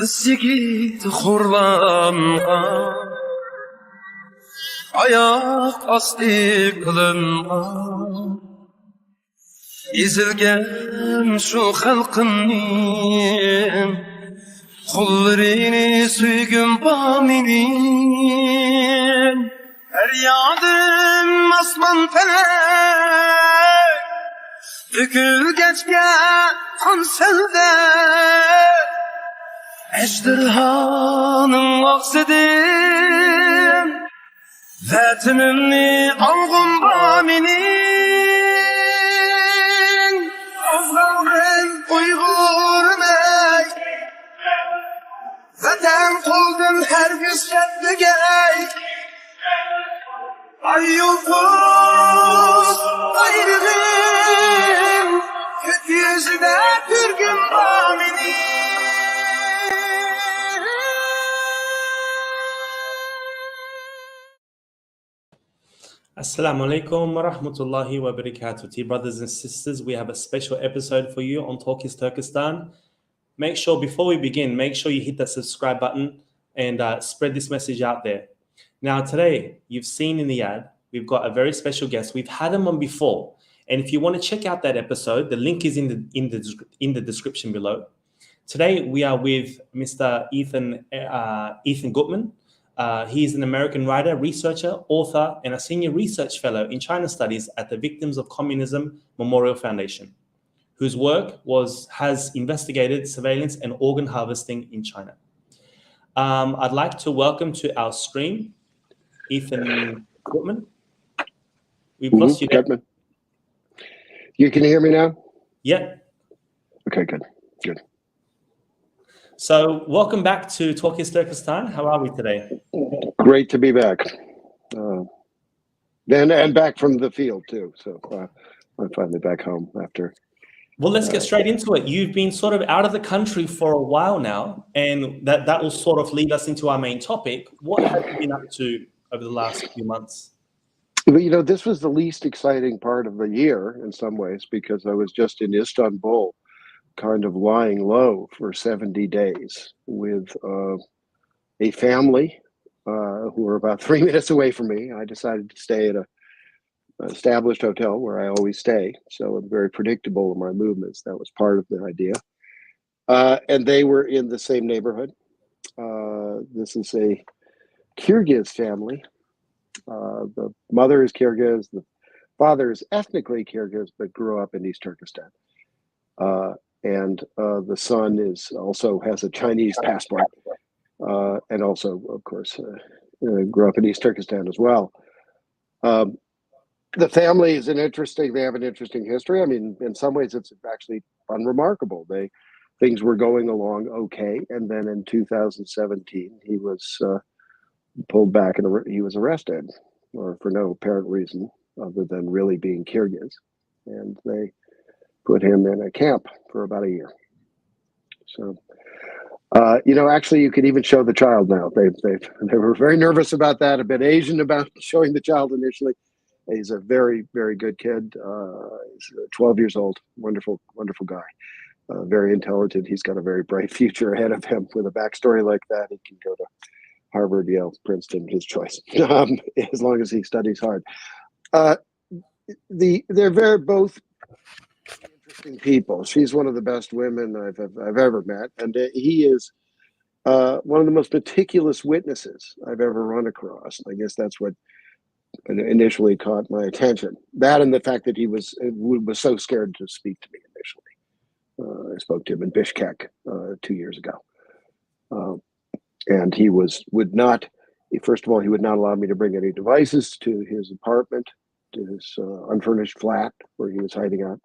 Kız yigit xurlanğan Ayaq asti qılınğan Ezilgen şu xalqımning Qullarını süygün baminin Her yadım asman felek Dökülgeçke kan selde Ejderhanın aksidim Vatanımni algım baminin Afgan Uyghur mek Vatan kuldum her güçletligey Ay yıldız ayrılım Kötü yüzüne pürgün baminin Assalamu alaikum wa rahmatullahi wa barakatuh. To you brothers and sisters, we have a special episode for you on Talk is Turkestan. Make sure, before we begin, make sure you hit that subscribe button and spread this message out there. Now today, you've seen in the ad, we've got a very special guest. We've had him on before. And if you want to check out that episode, the link is in the description below. Today, we are with Mr. Ethan Gutmann. He is an American writer, researcher, author, and a senior research fellow in China Studies at the Victims of Communism Memorial Foundation, whose work has investigated surveillance and organ harvesting in China. I'd like to welcome to our stream, Ethan Gutmann. We've lost you there. Gutmann. You can hear me now? Yeah. Okay, good. So welcome back to Talk is Turkestan. How are we today? Great to be back. And back from the field too. So I'm finally back home after. Well, let's get straight into it. You've been sort of out of the country for a while now, and that will sort of lead us into our main topic. What have you been up to over the last few months? You know, this was the least exciting part of the year in some ways because I was just in Istanbul, kind of lying low for 70 days with a family who were about 3 minutes away from me. I decided to stay at an established hotel where I always stay, so I'm very predictable in my movements. That was part of the idea. And they were in the same neighborhood. This is a Kyrgyz family. The mother is Kyrgyz, the father is ethnically Kyrgyz, but grew up in East Turkestan. And the son also has a Chinese passport, and also, of course, grew up in East Turkestan as well. The family is they have an interesting history. I mean, in some ways, it's actually unremarkable. Things were going along okay, and then in 2017, he was pulled back and he was arrested, or for no apparent reason other than really being Kyrgyz, and they put him in a camp for about a year. So, actually, you could even show the child now. They were very nervous about that, a bit Asian about showing the child initially. He's a very, very good kid. He's 12 years old. Wonderful, wonderul guy. Very intelligent. He's got a very bright future ahead of him. With a backstory like that, he can go to Harvard, Yale, Princeton, his choice, as long as he studies hard. They're both interesting people. She's one of the best women I've ever met, and he is one of the most meticulous witnesses I've ever run across. I guess that's what initially caught my attention. That and the fact that he was so scared to speak to me initially. I spoke to him in Bishkek 2 years ago, and he would not. First of all, he would not allow me to bring any devices to his apartment, to his unfurnished flat where he was hiding out.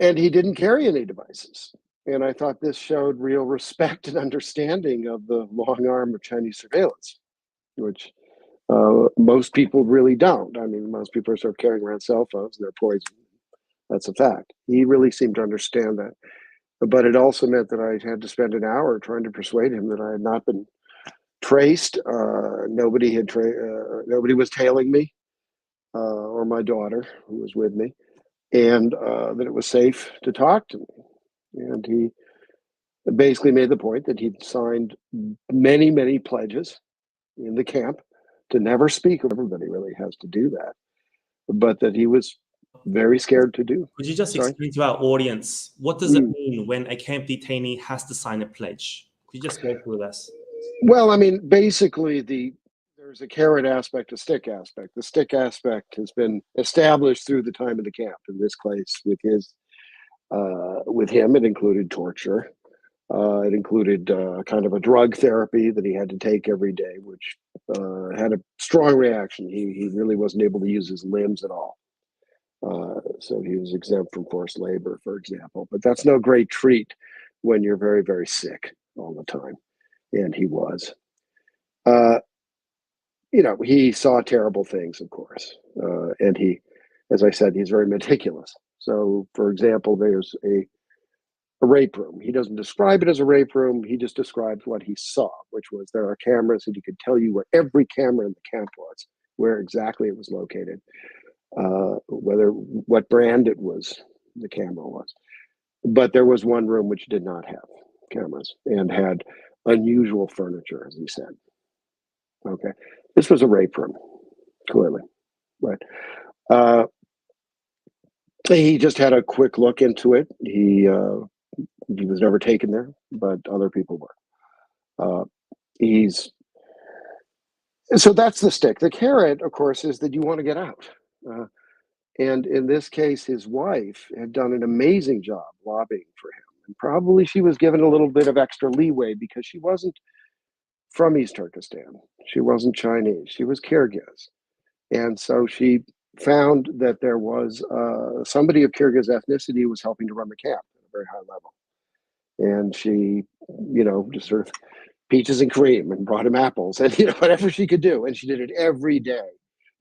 And he didn't carry any devices. And I thought this showed real respect and understanding of the long arm of Chinese surveillance, which most people really don't. I mean, most people are sort of carrying around cell phones and they're poison. That's a fact. He really seemed to understand that. But it also meant that I had to spend an hour trying to persuade him that I had not been traced. Nobody was tailing me, or my daughter who was with me, and that it was safe to talk to me. And basically made the point that he'd signed many, many pledges in the camp to never speak. Everybody really has to do that, but that he was very scared to do. Could you just Sorry? explain to our audience, what does it mean when a camp detainee has to sign a pledge? Could you just go through this? Well, I mean, basically, there's a carrot aspect, a stick aspect. The stick aspect has been established through the time of the camp. In this case, with him, it included torture. It included kind of a drug therapy that he had to take every day, which had a strong reaction. He really wasn't able to use his limbs at all. So he was exempt from forced labor, for example. But that's no great treat when you're very, very sick all the time. And he was. He saw terrible things, of course. And he, as I said, he's very meticulous. So, for example, there's a rape room. He doesn't describe it as a rape room. He just describes what he saw, which was there are cameras, and he could tell you where every camera in the camp was, where exactly it was located, what brand it was, the camera was. But there was one room which did not have cameras and had unusual furniture, as he said. Okay, this was a rape room, clearly, right? He just had a quick look into it. He was never taken there, but other people were. So that's the stick. The carrot, of course, is that you want to get out. And in this case, his wife had done an amazing job lobbying for him. And probably she was given a little bit of extra leeway because she wasn't from East Turkestan. She wasn't Chinese. She was Kyrgyz. And so she found that there was somebody of Kyrgyz ethnicity who was helping to run the camp at a very high level. And she, just sort of peaches and cream and brought him apples and, whatever she could do. And she did it every day.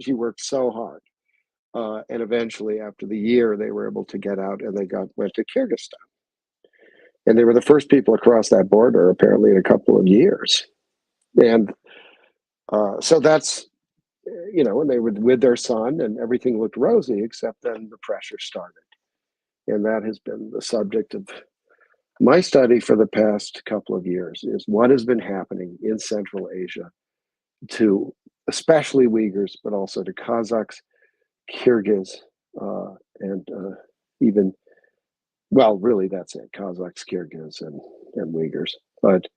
She worked so hard. And eventually, after the year, they were able to get out and they went to Kyrgyzstan. And they were the first people across that border, apparently, in a couple of years. And so that's, and they were with their son and everything looked rosy, except then the pressure started. And that has been the subject of my study for the past couple of years, is what has been happening in Central Asia to especially Uyghurs, but also to Kazakhs, Kyrgyz, and even, well, really that's it, Kazakhs, Kyrgyz, and Uyghurs. But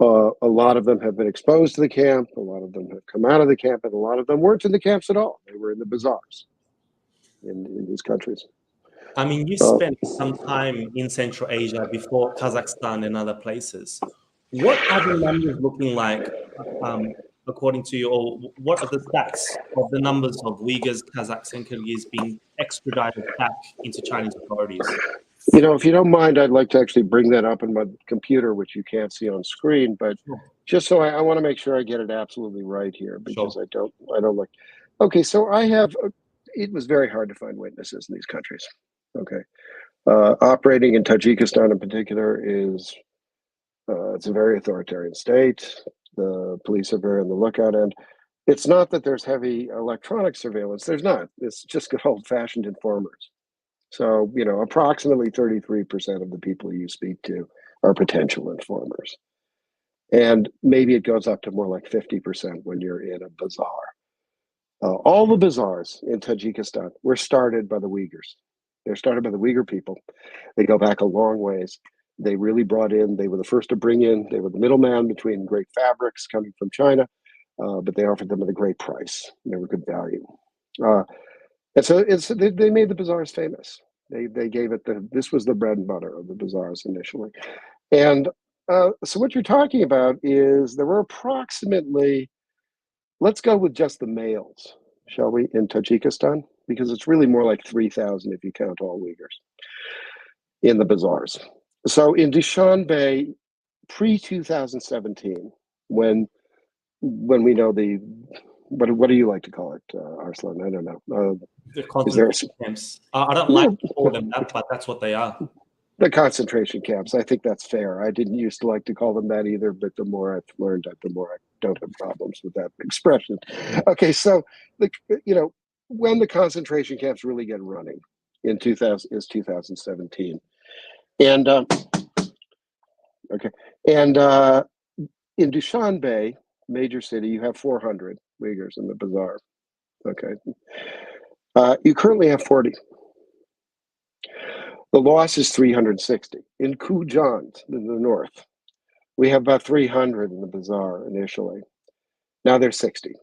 a lot of them have been exposed to the camp, a lot of them have come out of the camp, and a lot of them weren't in the camps at all. They were in the bazaars in these countries. I mean, you spent some time in Central Asia before Kazakhstan and other places. What are the numbers looking like, according to you, or what are the stats of the numbers of Uyghurs, Kazakhs, and Kyrgyz being extradited back into Chinese authorities? If you don't mind, I'd like to actually bring that up in my computer, which you can't see on screen, but just so I want to make sure I get it absolutely right here, because I don't like. Okay, so it was very hard to find witnesses in these countries. Okay, operating in Tajikistan in particular it's a very authoritarian state. The police are very on the lookout, and it's not that there's heavy electronic surveillance. There's not. It's just good old-fashioned informers. So, approximately 33% of the people you speak to are potential informers. And maybe it goes up to more like 50% when you're in a bazaar. All the bazaars in Tajikistan were started by the Uyghurs. They're started by the Uyghur people. They go back a long ways. They really they were the first to bring in, they were the middleman between great fabrics coming from China, but they offered them at a great price. They were good value. And so they made the bazaars famous. They gave it this was the bread and butter of the bazaars initially. And so what you're talking about is there were approximately, let's go with just the males, shall we, in Tajikistan? Because it's really more like 3,000 if you count all Uyghurs in the bazaars. So in Dushanbe, pre-2017, when we know what do you like to call it, Arslan? I don't know. The concentration camps. I don't like to call them that, but that's what they are. The concentration camps. I think that's fair. I didn't used to like to call them that either, but the more I've learned, the more I don't have problems with that expression. Okay, so when the concentration camps really get running in 2017, and Okay. And in Dushanbe, major city, you have 400 Uyghurs in the bazaar. Okay. You currently have 40. The loss is 360. In Kujand, in the north, we have about 300 in the bazaar initially. Now there's 60.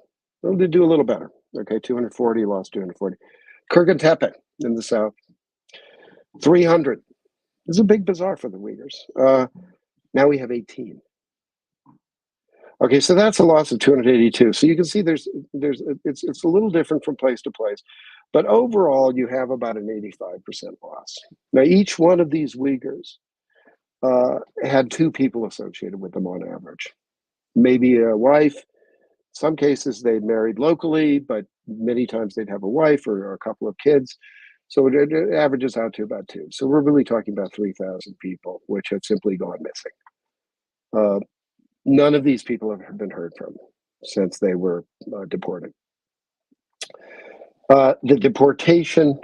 Well, they do a little better. Okay, 240, lost 240. Kurgantepe in the south, 300. This is a big bazaar for the Uyghurs. Now we have 18. Okay, so that's a loss of 282. So you can see it's a little different from place to place, but overall you have about an 85% loss. Now each one of these Uyghurs had 2 people associated with them on average. Maybe a wife. Some cases they married locally, but many times they'd have a wife or a couple of kids. So it averages out to about 2. So we're really talking about 3,000 people, which have simply gone missing. None of these people have been heard from since they were deported. The deportation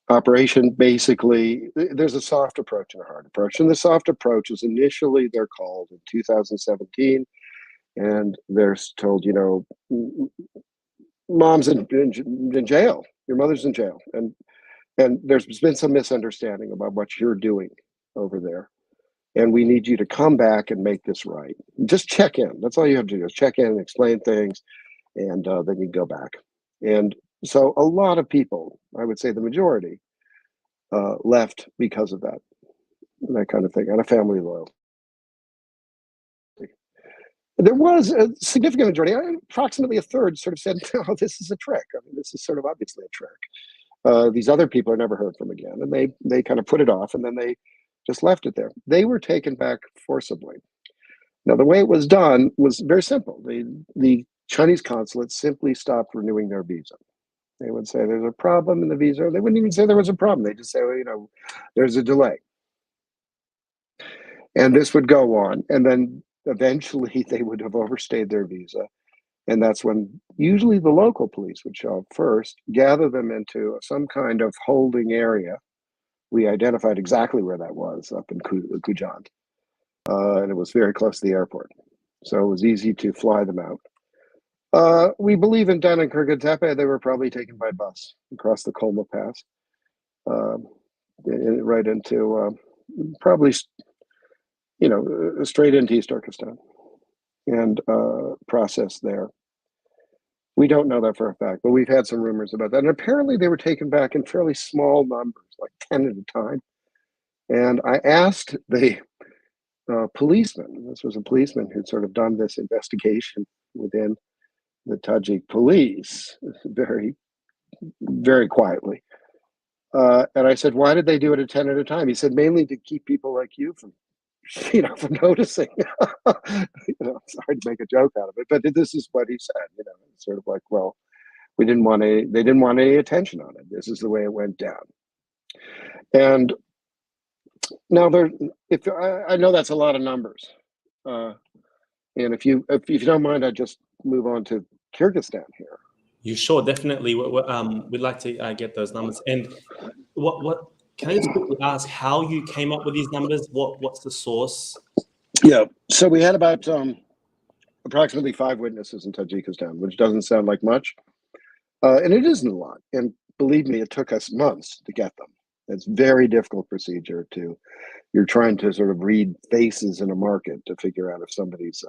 operation, basically, there's a soft approach and a hard approach. And the soft approach is initially they're called in 2017, and they're told, mom's in jail, your mother's in jail. And there's been some misunderstanding about what you're doing over there. And we need you to come back and make this right. Just check in. That's all you have to do is check in and explain things, and then you go back. And so a lot of people, I would say the majority, left because of that kind of thing, out of family loyalty. There was a significant majority, approximately a third, sort of said, no, this is a trick. I mean, this is sort of obviously a trick. These other people are never heard from again. And they kind of put it off, and then they just left it there. They were taken back forcibly. Now, the way it was done was very simple. The Chinese consulate simply stopped renewing their visa. They would say there's a problem in the visa. They wouldn't even say there was a problem. They just say, well, there's a delay. And this would go on. And then eventually they would have overstayed their visa. And that's when usually the local police would show up first, gather them into some kind of holding area. We identified exactly where that was, up in Kujand. And it was very close to the airport. So it was easy to fly them out. We believe in down in Kurgantepe, they were probably taken by bus across the Kolma Pass, right into probably, straight into East Turkestan and processed there. We don't know that for a fact, but we've had some rumors about that. And apparently they were taken back in fairly small numbers, like 10 at a time. And I asked the policeman, this was a policeman who'd sort of done this investigation within the Tajik police, very, very quietly. And I said, why did they do it at 10 at a time? He said, mainly to keep people like you from noticing. It's hard to make a joke out of it, but this is what he said. It's sort of like, well, they didn't want any attention on it. This is the way it went down. And now I know that's a lot of numbers, and if you don't mind, I'd just move on to Kyrgyzstan here. You sure? Definitely. We'd like to get those numbers. And what can I just quickly ask how you came up with these numbers? What's the source? Yeah. So we had about approximately 5 witnesses in Tajikistan, which doesn't sound like much, and it isn't a lot. And believe me, it took us months to get them. It's a very difficult procedure. You're trying to sort of read faces in a market to figure out if somebody's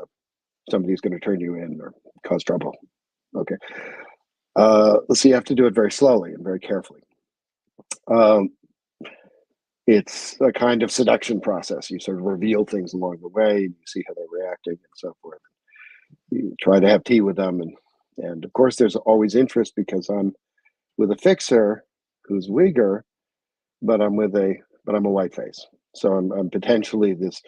going to turn you in or cause trouble. Okay. So you have to do it very slowly and very carefully. It's a kind of seduction process. You sort of reveal things along the way, and you see how they're reacting and so forth. You try to have tea with them, and of course there's always interest because I'm with a fixer who's Uyghur, but I'm a white face. So I'm potentially this.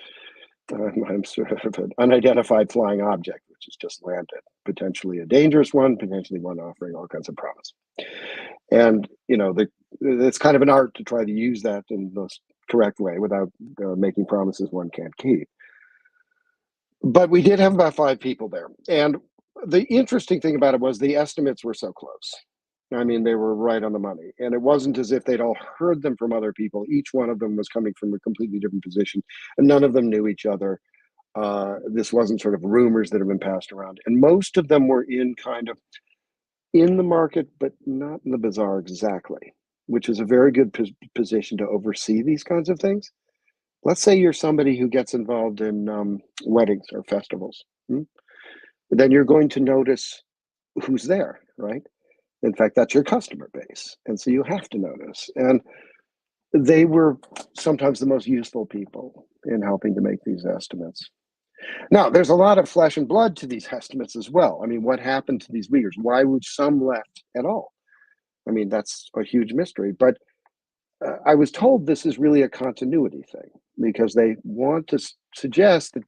I'm sort of an unidentified flying object, which has just landed. Potentially a dangerous one, potentially one offering all kinds of promise. And it's kind of an art to try to use that in the most correct way without making promises one can't keep. But we did have about 5 people there, and the interesting thing about it was the estimates were so close. I mean, they were right on the money. And it wasn't as if they'd all heard them from other people. Each one of them was coming from a completely different position, and none of them knew each other. This wasn't sort of rumors that have been passed around. And most of them were in kind of in the market, but not in the bazaar exactly, which is a very good position to oversee these kinds of things. Let's say you're somebody who gets involved in weddings or festivals. Then you're going to notice who's there, right? In fact, that's your customer base. And so you have to notice. And they were sometimes the most useful people in helping to make these estimates. Now, there's a lot of flesh and blood to these estimates as well. I mean, what happened to these Uyghurs? Why would some left at all? I mean, that's a huge mystery. But I was told this is really a continuity thing because they want to suggest that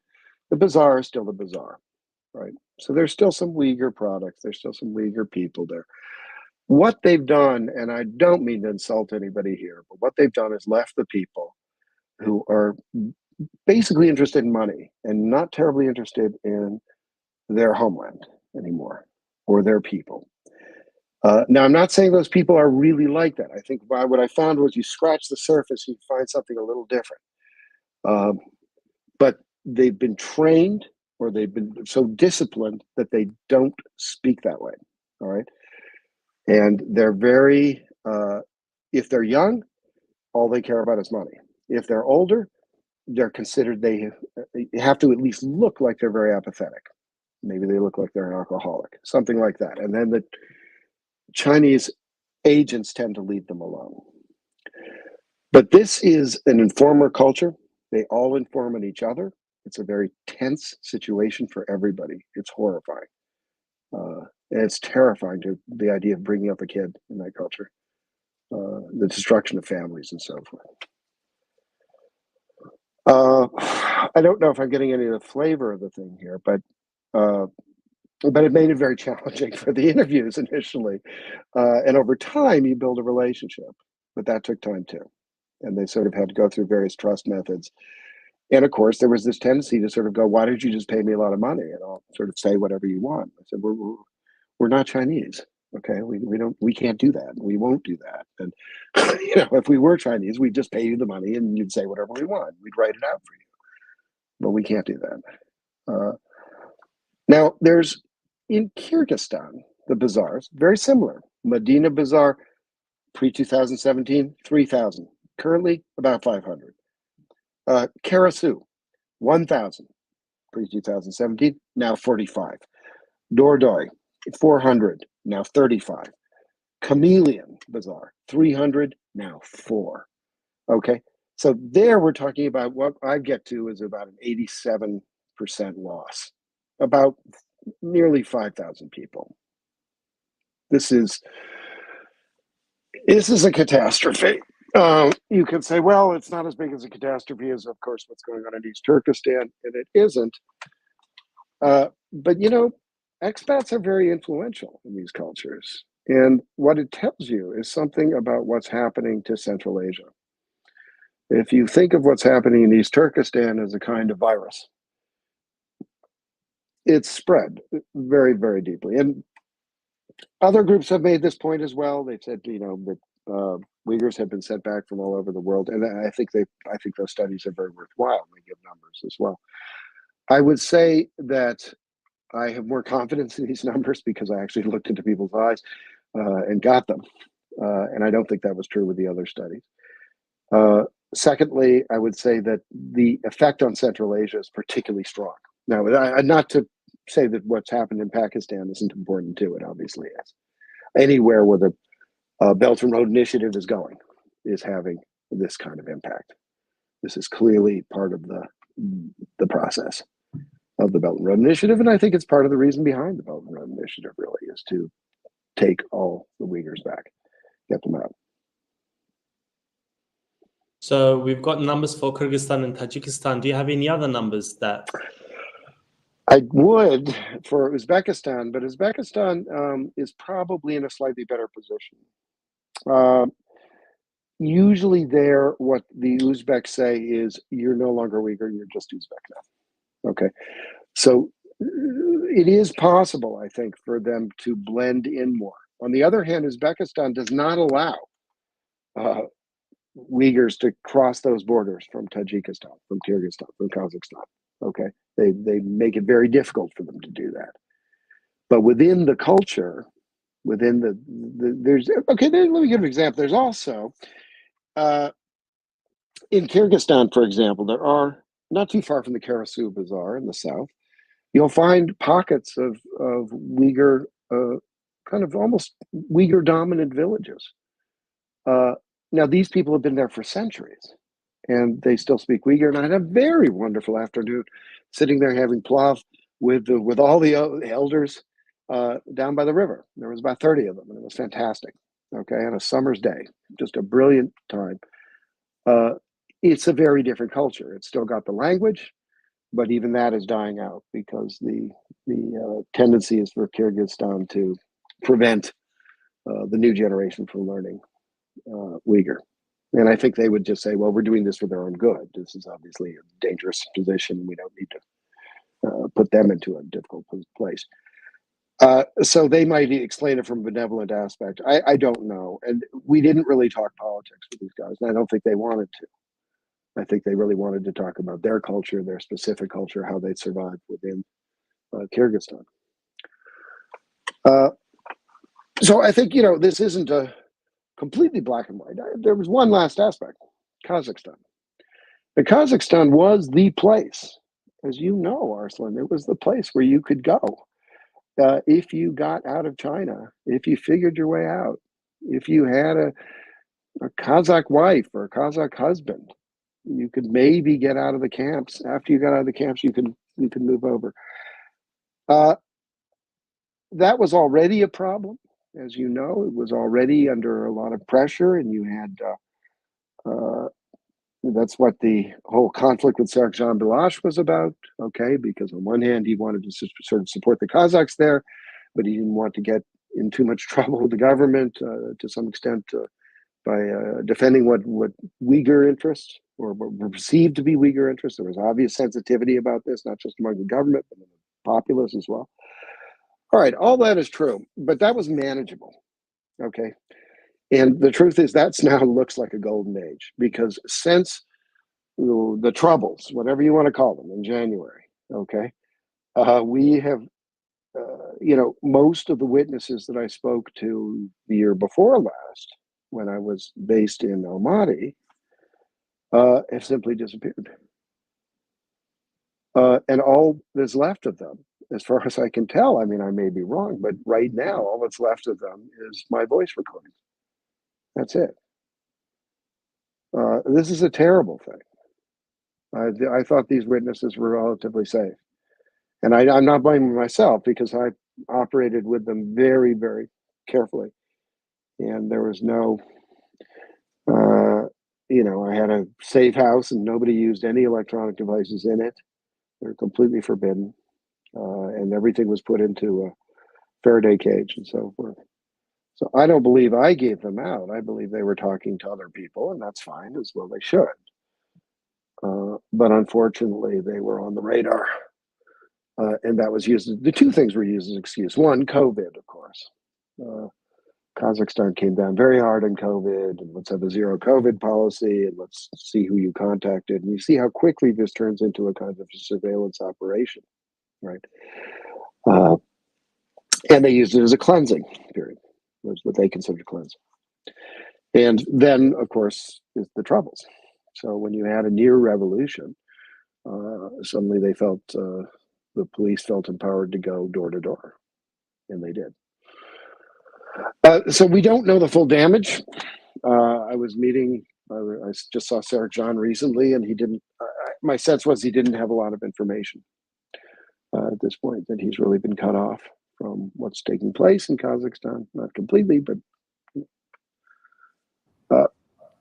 the bazaar is still the bazaar, right? So there's still some Uyghur products. There's still some Uyghur people there. What they've done, and I don't mean to insult anybody here, but what they've done is left the people who are basically interested in money and not terribly interested in their homeland anymore or their people. Now, I'm not saying those people are really like that. I think what I found was you scratch the surface, you find something a little different. But they've been trained or they've been so disciplined that they don't speak that way, all right? And they're very, if they're young, all they care about is money. If they're older, they're considered, they have to at least look like they're very apathetic. Maybe they look like they're an alcoholic, something like that. And then the Chinese agents tend to leave them alone. But this is an informer culture. They all inform on each other. It's a very tense situation for everybody. It's horrifying. And it's terrifying to the idea of bringing up a kid in that culture, the destruction of families and so forth. I don't know if I'm getting any of the flavor of the thing here, but it made it very challenging for the interviews initially. And over time, you build a relationship, but that took time too. And they sort of had to go through various trust methods. And of course, there was this tendency to sort of go, why don't you just pay me a lot of money and I'll sort of say whatever you want? I said, we're not Chinese. Okay, we can't do that. We won't do that. And if we were Chinese, we'd just pay you the money and you'd say whatever we want. We'd write it out for you. But we can't do that. Now, there's in Kyrgyzstan, the bazaars, very similar. Medina Bazaar, pre-2017, 3,000. Currently, about 500. Karasu, 1,000. Pre-2017, now 45. Dordoy, 400, now 35. Chameleon Bazaar, 300, now 4. Okay, so there we're talking about what I get to is about an 87% loss, about nearly 5,000 people. This is a catastrophe. You could say, well, it's not as big as a catastrophe as, of course, what's going on in East Turkestan, and it isn't. But expats are very influential in these cultures. And what it tells you is something about what's happening to Central Asia. If you think of what's happening in East Turkestan as a kind of virus, it's spread very, very deeply. And other groups have made this point as well. They've said, that Uyghurs have been sent back from all over the world. And I think those studies are very worthwhile. They give numbers as well. I would say that I have more confidence in these numbers because I actually looked into people's eyes and got them. And I don't think that was true with the other studies. Secondly, I would say that the effect on Central Asia is particularly strong. Now, not to say that what's happened in Pakistan isn't important too, it obviously is. Anywhere where the Belt and Road Initiative is going is having this kind of impact. This is clearly part of the process of the Belt and Road Initiative, and I think it's part of the reason behind the Belt and Road Initiative really is to take all the Uyghurs back, get them out. So we've got numbers for Kyrgyzstan and Tajikistan. Do you have any other numbers that? I would for Uzbekistan, but Uzbekistan is probably in a slightly better position. Usually there, what the Uzbeks say is, you're no longer Uyghur, you're just Uzbek now. Okay. So it is possible, I think, for them to blend in more On the other hand, Uzbekistan does not allow Uyghurs to cross those borders from Tajikistan, from Kyrgyzstan, from Kazakhstan. Okay, they make it very difficult for them to do that. But within the culture, within there's okay. Let me give an example. There's also in Kyrgyzstan, for example, there are not too far from the Karasu Bazaar in the south. You'll find pockets of Uyghur, kind of almost Uyghur dominant villages. Now, these people have been there for centuries, and they still speak Uyghur. And I had a very wonderful afternoon sitting there having plov with all the elders down by the river. There was about 30 of them, and it was fantastic. Okay, on a summer's day, just a brilliant time. It's a very different culture. It's still got the language, but even that is dying out because the tendency is for Kyrgyzstan to prevent the new generation from learning Uyghur. And I think they would just say, well, we're doing this for their own good. This is obviously a dangerous position. We don't need to put them into a difficult place. So they might explain it from a benevolent aspect. I don't know. And we didn't really talk politics with these guys. And I don't think they wanted to. I think they really wanted to talk about their culture, their specific culture, how they'd survived within Kyrgyzstan. So I think, this isn't a completely black and white. There was one last aspect, Kazakhstan. The Kazakhstan was the place, as you know, Arslan, it was the place where you could go if you got out of China, if you figured your way out, if you had a Kazakh wife or a Kazakh husband, you could maybe get out of the camps. After you got out of the camps, you could move over. That was already a problem. As you know, it was already under a lot of pressure, and you had that's what the whole conflict with Sergjan Bilash was about, okay? Because on one hand, he wanted to sort of support the Kazakhs there, but he didn't want to get in too much trouble with the government to some extent by defending what Uyghur interests, or what were perceived to be Uyghur interests. There was obvious sensitivity about this, not just among the government, but in the populace as well. All right, all that is true, but that was manageable, okay? And the truth is that's now looks like a golden age, because since the Troubles, whatever you want to call them, in January, okay, we have, most of the witnesses that I spoke to the year before last, when I was based in Almaty, have simply disappeared. And all that's left of them, as far as I can tell, I mean, I may be wrong, but right now, all that's left of them is my voice recording. That's it. This is a terrible thing. I thought these witnesses were relatively safe. And I'm not blaming myself, because I operated with them very, very carefully. And there was no, I had a safe house and nobody used any electronic devices in it. They're completely forbidden. And everything was put into a Faraday cage and so forth. So I don't believe I gave them out. I believe they were talking to other people, and that's fine, as well they should. But unfortunately, they were on the radar. And that was used, the two things were used as excuse. One, COVID, of course. Kazakhstan came down very hard on COVID, and let's have a zero COVID policy, and let's see who you contacted. And you see how quickly this turns into a kind of surveillance operation, right? And they used it as a cleansing period. Was what they considered cleansing. And then, of course, is the Troubles. So when you had a near revolution, suddenly they felt, the police felt empowered to go door to door, and they did. So we don't know the full damage. I was meeting, I just saw Sergjan recently, and he didn't, my sense was he didn't have a lot of information at this point, that he's really been cut off from what's taking place in Kazakhstan. Not completely, but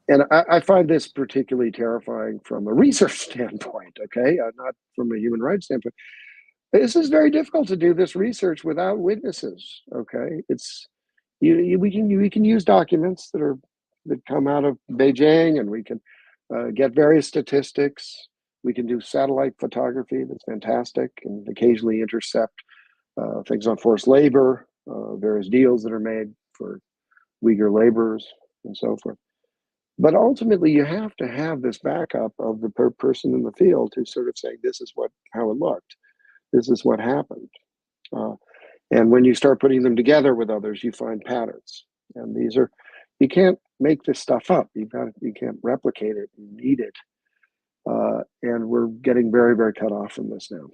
and I find this particularly terrifying from a research standpoint, okay, not from a human rights standpoint. This is very difficult to do this research without witnesses, okay? It's we can use documents that come out of Beijing, and we can get various statistics. We can do satellite photography that's fantastic, and occasionally intercept things on forced labor, various deals that are made. for Uyghur laborers and so forth. But ultimately, you have to have this backup of the person in the field who's sort of saying, this is how it looked. This is what happened. And when you start putting them together with others, you find patterns. And you can't make this stuff up. You can't replicate it. You need it. And we're getting very, very cut off from this now.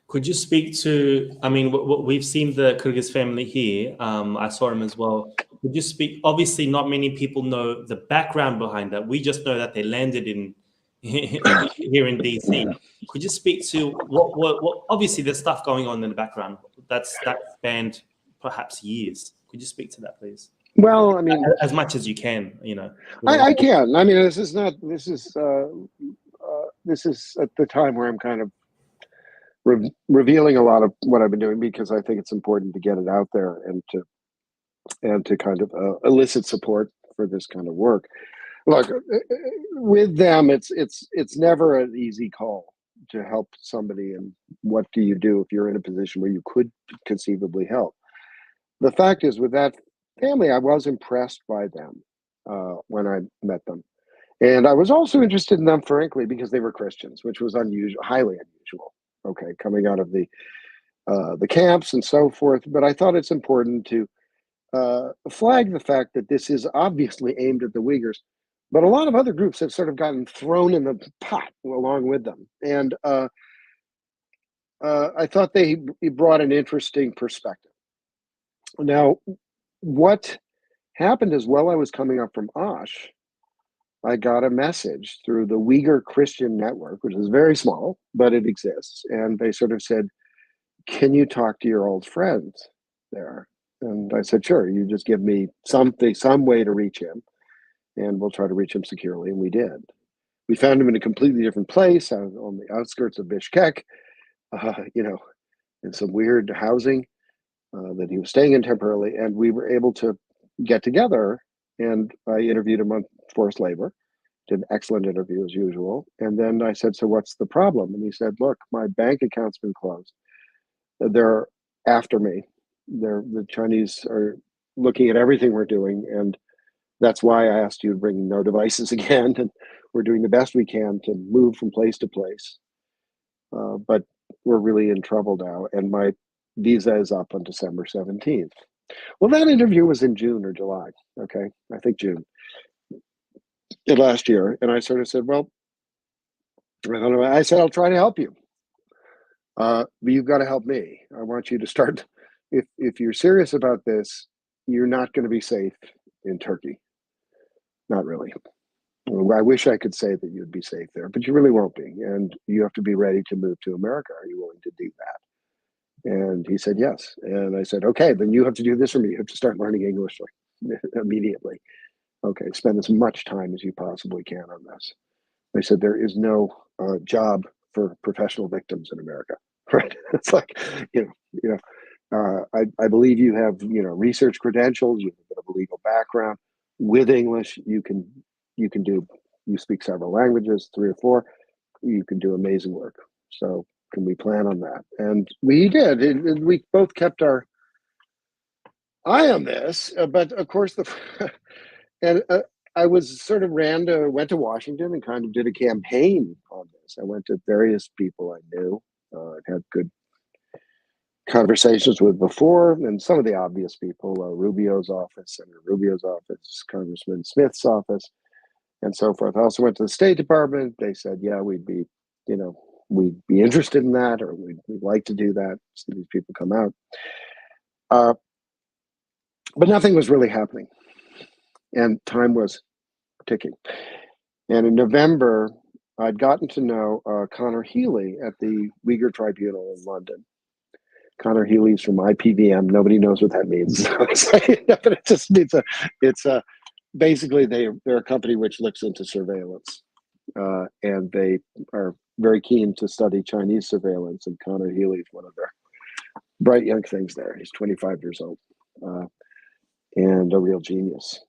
Could you speak to, I mean, we've seen the Kyrgyz family here. I saw him as well. Could you speak, obviously not many people know the background behind that. We just know that they landed here in DC. Could you speak to what obviously there's stuff going on in the background that spanned perhaps years. Could you speak to that, please? Well, I mean, as much as you can, I can. I mean, this is at the time where I'm kind of revealing a lot of what I've been doing, because I think it's important to get it out there and to kind of elicit support for this kind of work. Look, with them, it's never an easy call to help somebody. And what do you do if you're in a position where you could conceivably help? The fact is, with that family, I was impressed by them when I met them. And I was also interested in them, frankly, because they were Christians, which was unusual, highly unusual. Okay, coming out of the camps and so forth. But I thought it's important to flag the fact that this is obviously aimed at the Uyghurs, but a lot of other groups have sort of gotten thrown in the pot along with them. And I thought they brought an interesting perspective. Now, what happened is, while I was coming up from Osh, I got a message through the Uyghur Christian Network, which is very small, but it exists. And they sort of said, can you talk to your old friends there? And I said, sure, you just give me some way to reach him, and we'll try to reach him securely. And we did. We found him in a completely different place on the outskirts of Bishkek, in some weird housing that he was staying in temporarily. And we were able to get together, and I interviewed him on forced labor, did an excellent interview as usual. And then I said, so what's the problem? And he said, look, my bank account's been closed. They're after me. The Chinese are looking at everything we're doing. And that's why I asked you to bring no devices again. And we're doing the best we can to move from place to place. But we're really in trouble now. And my visa is up on December 17th. Well, that interview was in June or July. Okay, I think June last year. And I sort of said, well, I said, I'll try to help you. But you've got to help me. I want you to start. If you're serious about this, you're not going to be safe in Turkey. Not really. I wish I could say that you'd be safe there, but you really won't be. And you have to be ready to move to America. Are you willing to do that? And he said, yes. And I said, okay, then you have to do this for me. You have to start learning English immediately. Okay, spend as much time as you possibly can on this. They said, there is no job for professional victims in America, right? It's like, I believe you have, research credentials, you have a bit of a legal background. With English, you speak several languages, 3 or 4, you can do amazing work. So can we plan on that? And we did. And we both kept our eye on this, but of course I was sort of went to Washington and kind of did a campaign on this. I went to various people I knew, had good conversations with before, and some of the obvious people, Rubio's office, Senator Rubio's office, Congressman Smith's office, and so forth. I also went to the State Department. They said, yeah, we'd be interested in that, or we'd like to do that, see these people come out. But nothing was really happening, and time was ticking. And in November, I'd gotten to know Connor Healy at the Uyghur Tribunal in London. Connor Healy's from IPVM. Nobody knows what that means. But it just means basically they're a company which looks into surveillance, and they are very keen to study Chinese surveillance. And Connor Healy is one of their bright young things there. He's 25 years old, and a real genius.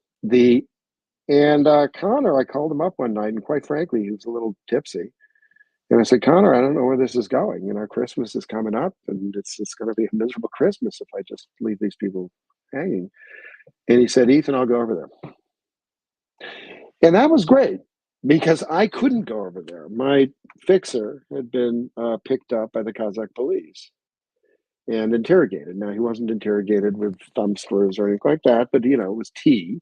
Connor, I called him up one night, and quite frankly, he was a little tipsy. And I said, Connor, I don't know where this is going. Christmas is coming up, and it's going to be a miserable Christmas if I just leave these people hanging. And he said, Ethan, I'll go over there. And that was great because I couldn't go over there. My fixer had been picked up by the Kazakh police and interrogated. Now, he wasn't interrogated with thumb screws or anything like that, but, it was tea.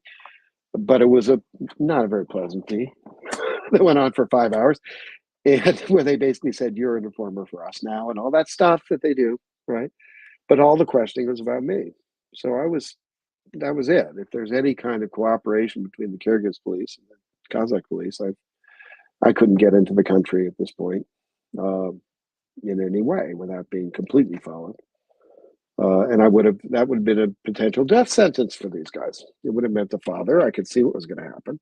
But it was not a very pleasant tea that went on for 5 hours. And where they basically said, you're an informer for us now, and all that stuff that they do, right? But all the questioning was about me. So that was it. If there's any kind of cooperation between the Kyrgyz police and the Kazakh police, I couldn't get into the country at this point in any way without being completely followed. And that would have been a potential death sentence for these guys. It would have meant the father. I could see what was going to happen.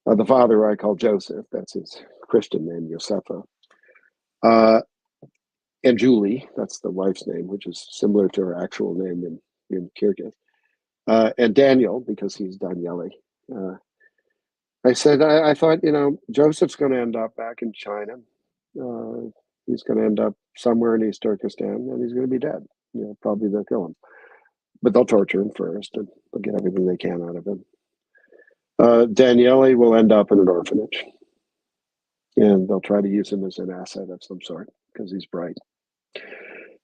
The father I call Joseph. That's his Christian name, Yosefa. And Julie, that's the wife's name, which is similar to her actual name in Kyrgyz. And Daniel, because he's Daniele. I said, I thought, Joseph's going to end up back in China. He's going to end up somewhere in East Turkestan, and he's going to be dead. Probably they'll kill him. But they'll torture him first, and they'll get everything they can out of him. Daniele will end up in an orphanage. And they'll try to use him as an asset of some sort, because he's bright.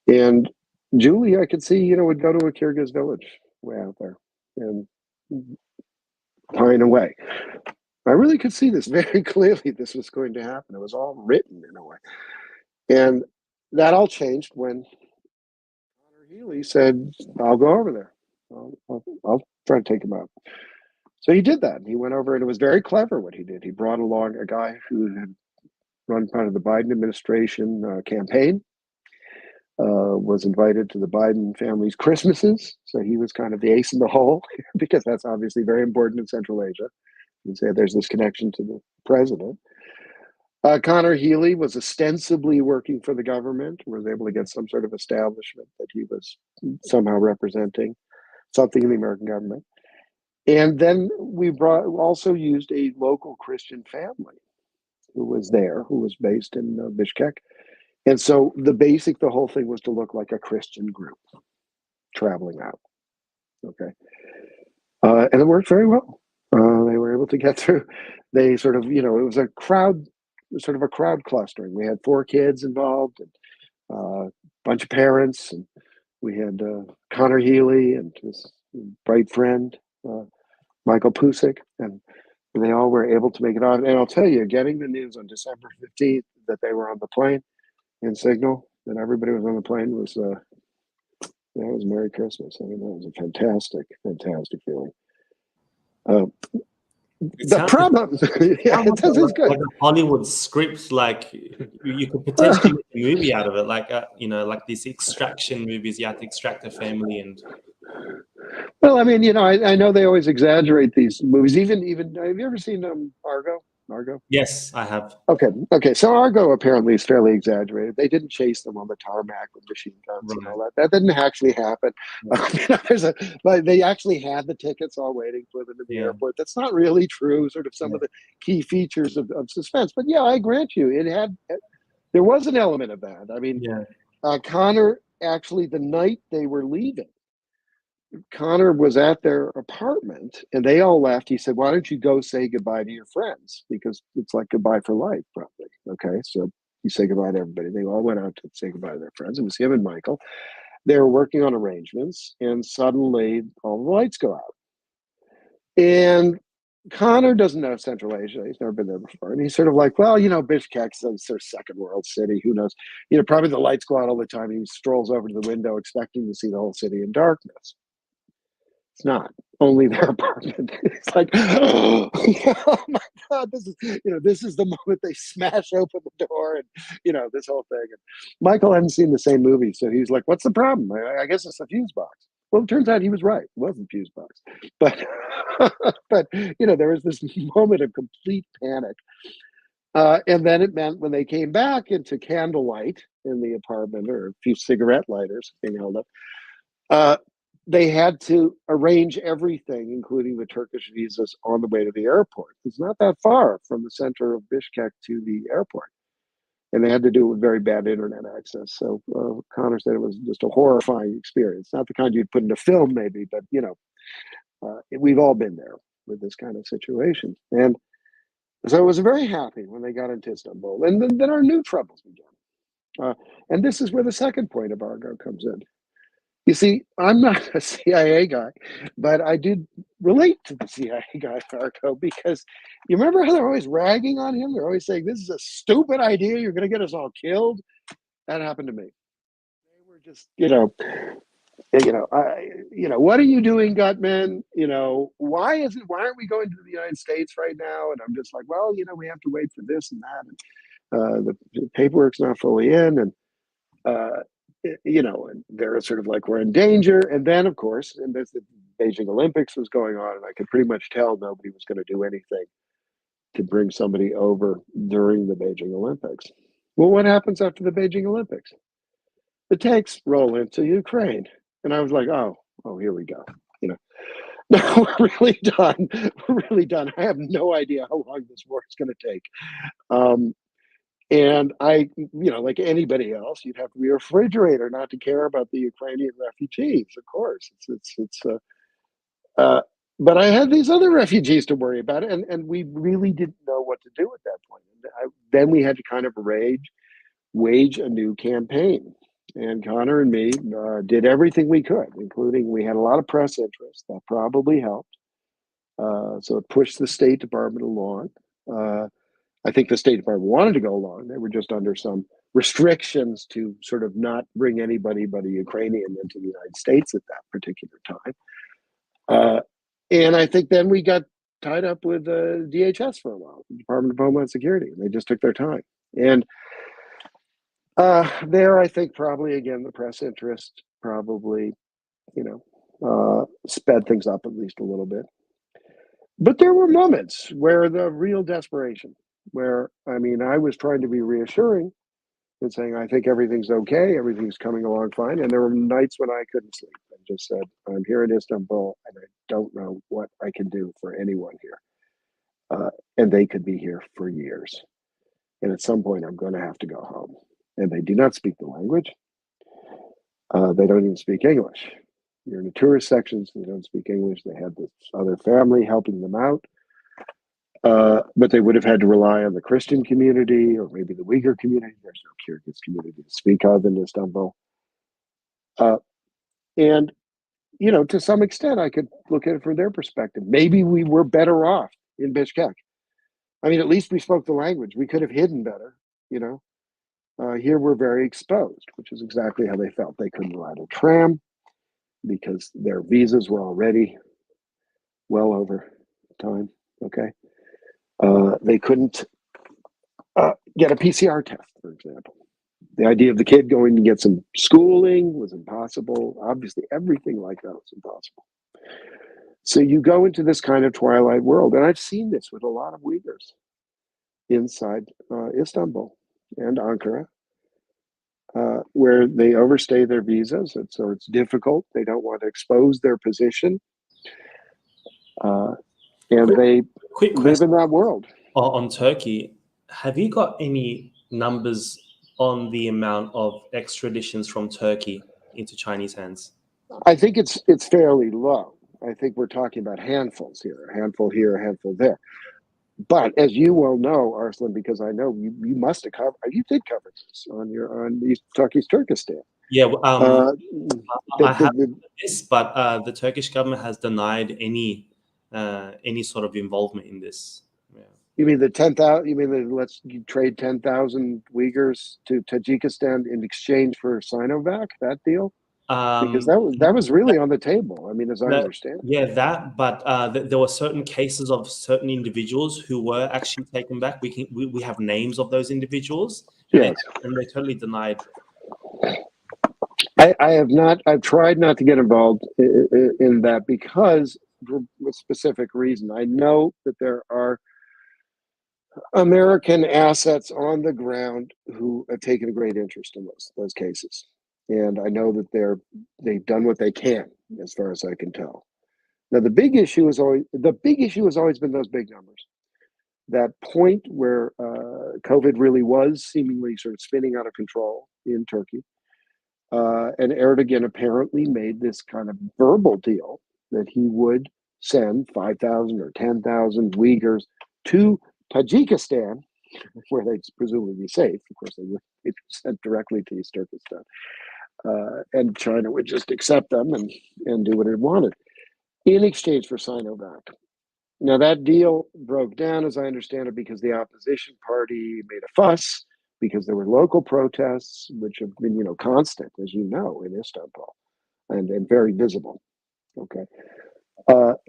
And Julie, I could see, would go to a Kyrgyz village way out there and pine away. I really could see this very clearly. This was going to happen. It was all written in a way. And that all changed when Connor Healy said, I'll go over there. I'll try to take him out. So he did that. He went over, and it was very clever what he did. He brought along a guy who had run part of the Biden administration campaign, was invited to the Biden family's Christmases. So he was kind of the ace in the hole, because that's obviously very important in Central Asia. You say there's this connection to the president. Connor Healy was ostensibly working for the government, was able to get some sort of establishment that he was somehow representing something in the American government. And then we also used a local Christian family who was there, who was based in Bishkek. And so the whole thing was to look like a Christian group traveling out. Okay. And it worked very well. They were able to get through. They sort of, it was a crowd clustering. We had 4 kids involved, and a bunch of parents, and we had Connor Healy and his bright friend, Michael Pusik, and they all were able to make it on. And I'll tell you, getting the news on December 15th that they were on the plane in Signal, that everybody was on the plane, was that was Merry Christmas. I mean, that was a fantastic, fantastic feeling. The problem, it sounds good. Like a Hollywood script, like you could potentially make a movie out of it, like like these extraction movies. You have to extract a family, and well, I mean, I know they always exaggerate these movies. Even have you ever seen Argo? yes, I have. Okay. So Argo apparently is fairly exaggerated. They didn't chase them on the tarmac with machine guns and all that. That didn't actually happen. But they actually had the tickets all waiting for them in the airport. That's not really true. Sort of some of the key features of suspense. But yeah, I grant you, there was an element of that. I mean, Connor actually, the night they were leaving, Connor was at their apartment and they all left. He said, why don't you go say goodbye to your friends? Because it's like goodbye for life, probably. Okay. So he said goodbye to everybody. They all went out to say goodbye to their friends. It was him and Michael. They were working on arrangements, and suddenly all the lights go out. And Connor doesn't know Central Asia. He's never been there before. And he's sort of like, well, Bishkek's their second world city. Who knows? Probably the lights go out all the time. He strolls over to the window expecting to see the whole city in darkness. It's not only their apartment. It's like, oh my God, this is the moment they smash open the door, and this whole thing. And Michael hadn't seen the same movie, so he's like, what's the problem? I guess it's a fuse box. Well, it turns out he was right. It wasn't fuse box. But there was this moment of complete panic. And then it meant when they came back into candlelight in the apartment, or a few cigarette lighters being held up, they had to arrange everything, including the Turkish visas, on the way to the airport. It's not that far from the center of Bishkek to the airport. and they had to do it with very bad internet access. So Connor said it was just a horrifying experience. Not the kind you'd put in a film, maybe, but we've all been there with this kind of situation. And so I was very happy when they got into Istanbul, and then our new troubles began. And this is where the second point of Argo comes in. You see, I'm not a CIA guy, but I did relate to the CIA guy, Argo, because you remember how they're always ragging on him? They're always saying, this is a stupid idea. You're going to get us all killed. That happened to me. They were just, what are you doing, Gutmann? Why aren't we going to the United States right now? And I'm just like, well, we have to wait for this and that. And the paperwork's not fully in. And, and they're sort of like, we're in danger. And then, of course, and the Beijing Olympics was going on, and I could pretty much tell nobody was going to do anything to bring somebody over during the Beijing Olympics. Well, what happens after the Beijing Olympics? The tanks roll into Ukraine. And I was like, oh, here we go. No, we're really done. We're really done. I have no idea how long this war is going to take. And I, like anybody else, you'd have to be a refrigerator not to care about the Ukrainian refugees. Of course, but I had these other refugees to worry about, and we really didn't know what to do at that point. And then we had to kind of wage a new campaign. And Connor and me did everything we could, including we had a lot of press interest. That probably helped. So it pushed the State Department along. I think the State Department wanted to go along. They were just under some restrictions to sort of not bring anybody but a Ukrainian into the United States at that particular time. And I think then we got tied up with the DHS for a while, the Department of Homeland Security. They just took their time. And there, I think probably, again, the press interest probably, sped things up at least a little bit. But there were moments where the real desperation, where, I was trying to be reassuring and saying, I think everything's okay, everything's coming along fine. And there were nights when I couldn't sleep. I just said, I'm here in Istanbul, and I don't know what I can do for anyone here. And they could be here for years. And at some point, I'm going to have to go home. And they do not speak the language. They don't even speak English. You're in the tourist sections, they don't speak English. They had this other family helping them out. But they would have had to rely on the Christian community or maybe the Uyghur community. There's no Kyrgyz community to speak of in Istanbul. And, to some extent, I could look at it from their perspective. Maybe we were better off in Bishkek. At least we spoke the language. We could have hidden better, Here we're very exposed, which is exactly how they felt. They couldn't ride a tram because their visas were already well over time. Okay. They couldn't get a PCR test, for example. The idea of the kid going to get some schooling was impossible. Obviously, everything like that was impossible. So you go into this kind of twilight world, and I've seen this with a lot of Uyghurs inside Istanbul and Ankara, where they overstay their visas, and so it's difficult. They don't want to expose their position, and they live in that world. On Turkey, have you got any numbers on the amount of extraditions from Turkey into Chinese hands? I think it's fairly low. I think we're talking about handfuls here, a handful here, a handful there. But as you well know, Arslan, because I know you must have covered, you did cover this on East Turkestan. Yeah, I have this, but the Turkish government has denied any sort of involvement in this. Yeah. You mean the 10,000? You mean let's trade 10,000 Uyghurs to Tajikistan in exchange for Sinovac? That deal? Because that was really on the table. As I understand. Yeah, that. But there were certain cases of certain individuals who were actually taken back. We have names of those individuals. Yes, and they totally denied. I have not. I've tried not to get involved in that because for a specific reason. I know that there are American assets on the ground who have taken a great interest in those cases. And I know that they've done what they can, as far as I can tell. Now, the big issue has always been those big numbers. that point where COVID really was seemingly sort of spinning out of control in Turkey. And Erdogan apparently made this kind of verbal deal that he would send 5,000 or 10,000 Uyghurs to Tajikistan, where they'd presumably be safe. Of course, they would be sent directly to East Turkestan. And China would just accept them and do what it wanted in exchange for Sinovac. Now, that deal broke down, as I understand it, because the opposition party made a fuss, because there were local protests, which have been, constant, as you know, in Istanbul, and very visible. Okay.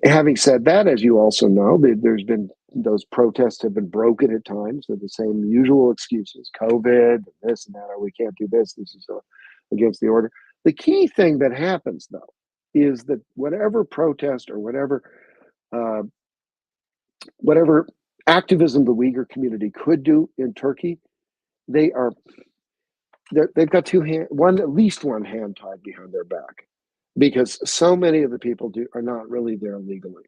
Having said that, as you also know, there's been those protests have been broken at times with the same usual excuses: COVID, this and that. Oh, we can't do this. This is against the order. The key thing that happens, though, is that whatever protest or whatever activism the Uyghur community could do in Turkey, they've got at least one hand tied behind their back, because so many of the people are not really there legally.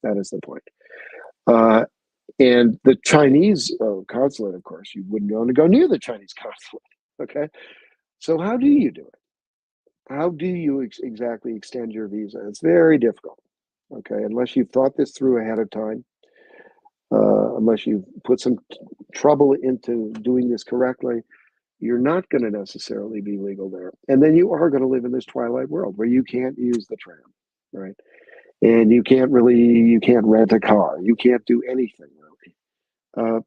That is the point. And the Chinese consulate, of course, you wouldn't want to go near the Chinese consulate. Okay, so how do you do it? How do you exactly extend your visa? It's very difficult. Okay, unless you've thought this through ahead of time. Unless you put some trouble into doing this correctly, you're not going to necessarily be legal there. And then you are going to live in this twilight world where you can't use the tram, right? And you can't rent a car. You can't do anything really.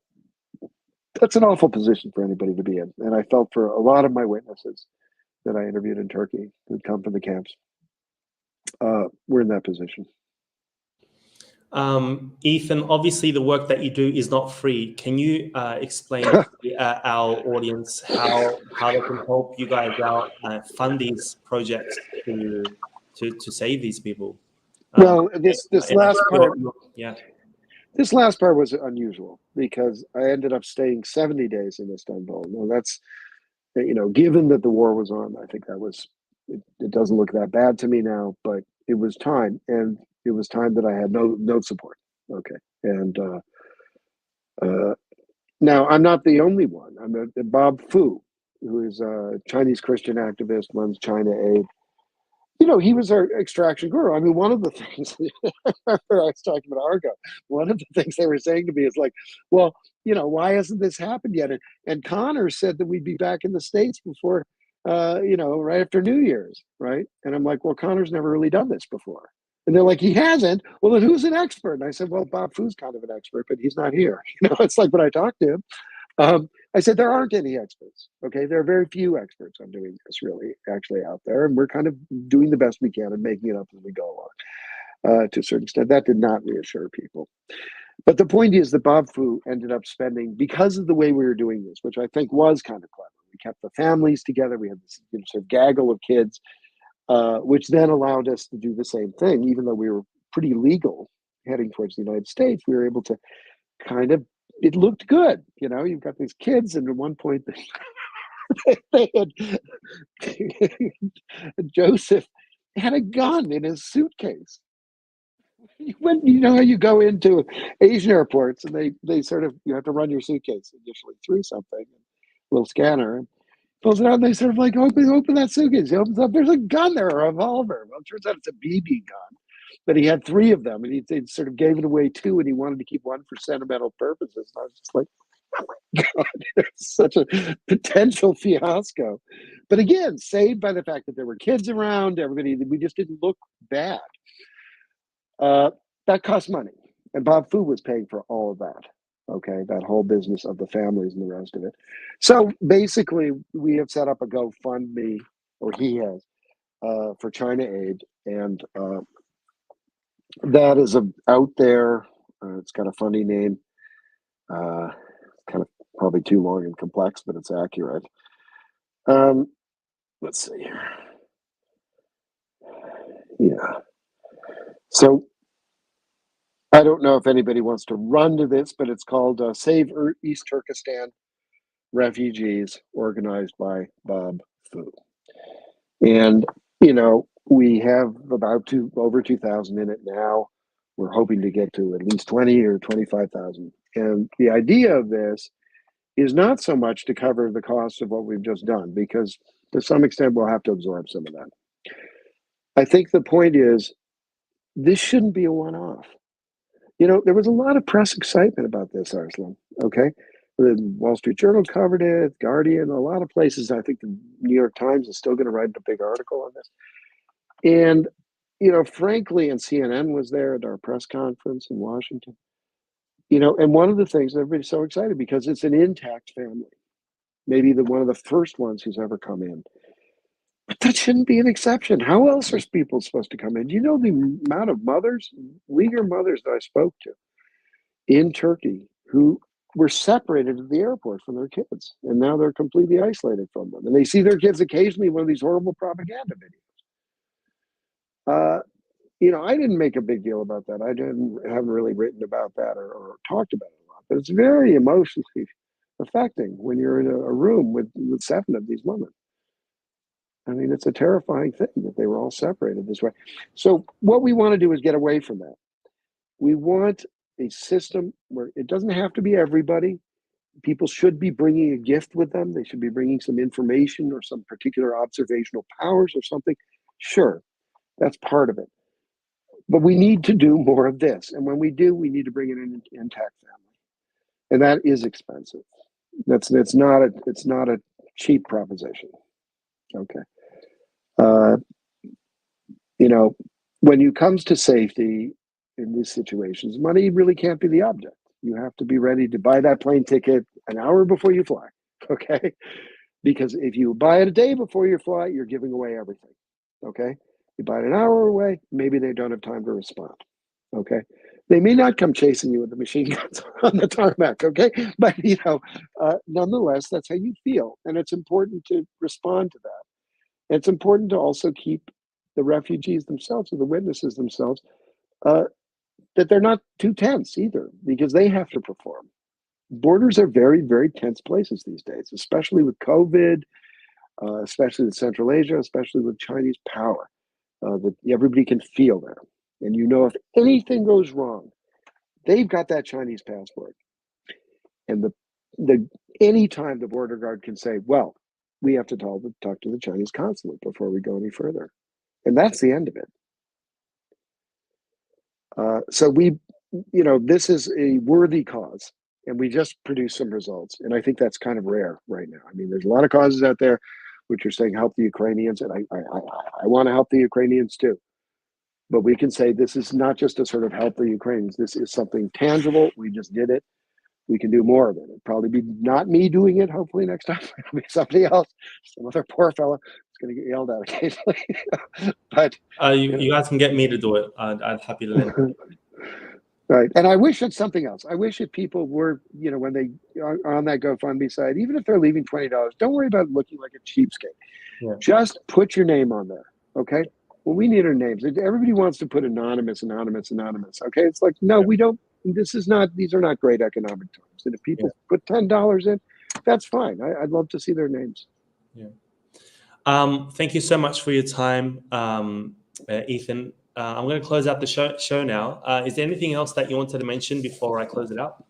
That's an awful position for anybody to be in. And I felt for a lot of my witnesses that I interviewed in Turkey who'd come from the camps, we're in that position. Ethan, obviously the work that you do is not free. Can you explain to our audience how they can help you guys out, fund these projects to save these people? Well, this last part, yeah. This last part was unusual because I ended up staying 70 days in Istanbul. Now that's, given that the war was on, I think that was, it doesn't look that bad to me now, but it was time, and it was time that I had no support. Okay, and now I'm not the only one. I'm Bob Fu, who is a Chinese Christian activist, runs China Aid. He was our extraction guru. I mean, one of the things I was talking about Argo, one of the things they were saying to me is like, well, why hasn't this happened yet? And Connor said that we'd be back in the States before, right after New Year's, right? And I'm like, well, Connor's never really done this before. And they're like, he hasn't. Well, then who's an expert? And I said, well, Bob Fu's kind of an expert, but he's not here. It's like when I talked to him. I said, there aren't any experts. Okay, there are very few experts on doing this really actually out there. And we're kind of doing the best we can and making it up as we go along to a certain extent. That did not reassure people. But the point is that Bob Fu ended up spending, because of the way we were doing this, which I think was kind of clever. We kept the families together. We had this sort of gaggle of kids, which then allowed us to do the same thing. Even though we were pretty legal heading towards the United States, we were able to kind of, it looked good. You've got these kids, and at one point they had Joseph had a gun in his suitcase. When how you go into Asian airports and they sort of, you have to run your suitcase initially through something, a little scanner, and pulls it out, and they sort of like open that suitcase. He opens up, there's a gun there, a revolver. Well, it turns out it's a BB gun. But he had 3 of them, and he sort of gave it away 2, and he wanted to keep 1 for sentimental purposes. And I was just like, oh my God, it's such a potential fiasco. But again, saved by the fact that there were kids around, everybody, we just didn't look bad. That cost money. And Bob Fu was paying for all of that. Okay, that whole business of the families and the rest of it. So basically, we have set up a GoFundMe, or he has, for China Aid. And that is out there. It's got a funny name. Kind of probably too long and complex, but it's accurate. Let's see here. Yeah. So I don't know if anybody wants to run to this, but it's called Save East Turkestan Refugees, organized by Bob Fu. And, we have about over 2,000 in it now. We're hoping to get to at least 20 or 25,000 And the idea of this is not so much to cover the costs of what we've just done, because to some extent we'll have to absorb some of that. I think the point is, this shouldn't be a one-off. You know, there was a lot of press excitement about this, Arslan, okay? The Wall Street Journal covered it, Guardian, a lot of places. I think the New York Times is still going to write a big article on this. And, you know, frankly, and CNN was there at our press conference in Washington. You know, and one of the things, everybody's so excited because it's an intact family. Maybe one of the first ones who's ever come in. But that shouldn't be an exception. How else are people supposed to come in? Do you know the amount of mothers, Uyghur mothers that I spoke to in Turkey who were separated at the airport from their kids, and now they're completely isolated from them, and they see their kids occasionally in one of these horrible propaganda videos. You know, I didn't make a big deal about that. I haven't really written about that or talked about it a lot, but it's very emotionally affecting when you're in a room with 7 of these women. I mean, it's a terrifying thing that they were all separated this way. So what we want to do is get away from that. We want a system where it doesn't have to be everybody. People should be bringing a gift with them. They should be bringing some information or some particular observational powers or something. Sure, that's part of it. But we need to do more of this. And when we do, we need to bring in an intact family. And that is expensive. It's not a cheap proposition. Okay. You know, when it comes to safety in these situations, money really can't be the object. You have to be ready to buy that plane ticket an hour before you fly, okay? Because if you buy it a day before you fly, you're giving away everything, okay? You buy it an hour away, maybe they don't have time to respond, okay? They may not come chasing you with the machine guns on the tarmac, okay? But, you know, nonetheless, that's how you feel. And it's important to respond to that. And it's important to also keep the refugees themselves or the witnesses themselves, that they're not too tense either, because they have to perform. Borders are very, very tense places these days, especially with COVID, especially with Central Asia, especially with Chinese power, that everybody can feel there. And you know, if anything goes wrong, they've got that Chinese passport. And any time the border guard can say, well, we have to talk to the Chinese consulate before we go any further. And that's the end of it. So this is a worthy cause, and we just produced some results. And I think that's kind of rare right now. I mean, there's a lot of causes out there which are saying help the Ukrainians, and I want to help the Ukrainians too. But we can say this is not just a sort of help the Ukrainians. This is something tangible. We just did it. We can do more of it. It'll probably be not me doing it. Hopefully next time it'll be somebody else, some other poor fellow who's going to get yelled at occasionally. But you guys can get me to do it. I'd happy to lend. Right. And I wish it's something else. I wish if people were, when they are on that GoFundMe site, even if they're leaving $20, don't worry about looking like a cheapskate. Yeah. Just put your name on there. Okay. Well, we need our names. Everybody wants to put anonymous. Okay. It's like, no, we don't. These are not great economic times. And if people put $10 in, that's fine. I'd love to see their names. Yeah. Thank you so much for your time, Ethan. I'm going to close out the show now. Is there anything else that you wanted to mention before I close it out?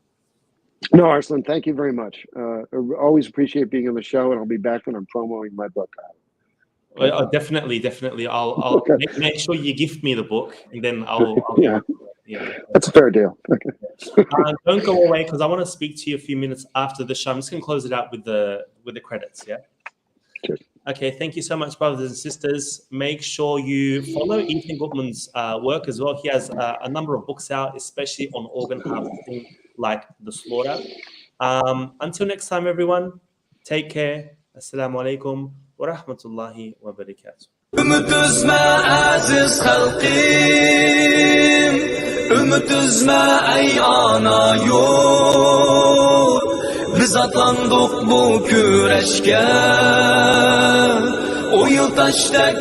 No, Arslan, thank you very much. I always appreciate being on the show, and I'll be back when I'm promoting my book. Definitely. I'll make sure you gift me the book, and then I'll yeah, that's a fair deal. Okay. Don't go away, because I want to speak to you a few minutes after the show. I'm just going to close it out with the credits. Yeah. Cheers. Okay, thank you so much, brothers and sisters. Make sure you follow Ethan Gutmann's work as well. He has a number of books out, especially on organ harvesting, like The Slaughter. Until next time, everyone, take care. Assalamu alaikum wa rahmatullahi wa barakatuh. Ümit üzme aziz halqim, ümit üzme ey ana yurt. Biz atlandık bu küreşke, o yıl taştek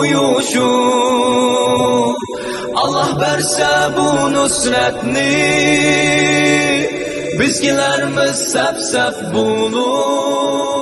uyuşup. Allah verse bu nusretni, bizgilerimiz sep bulur.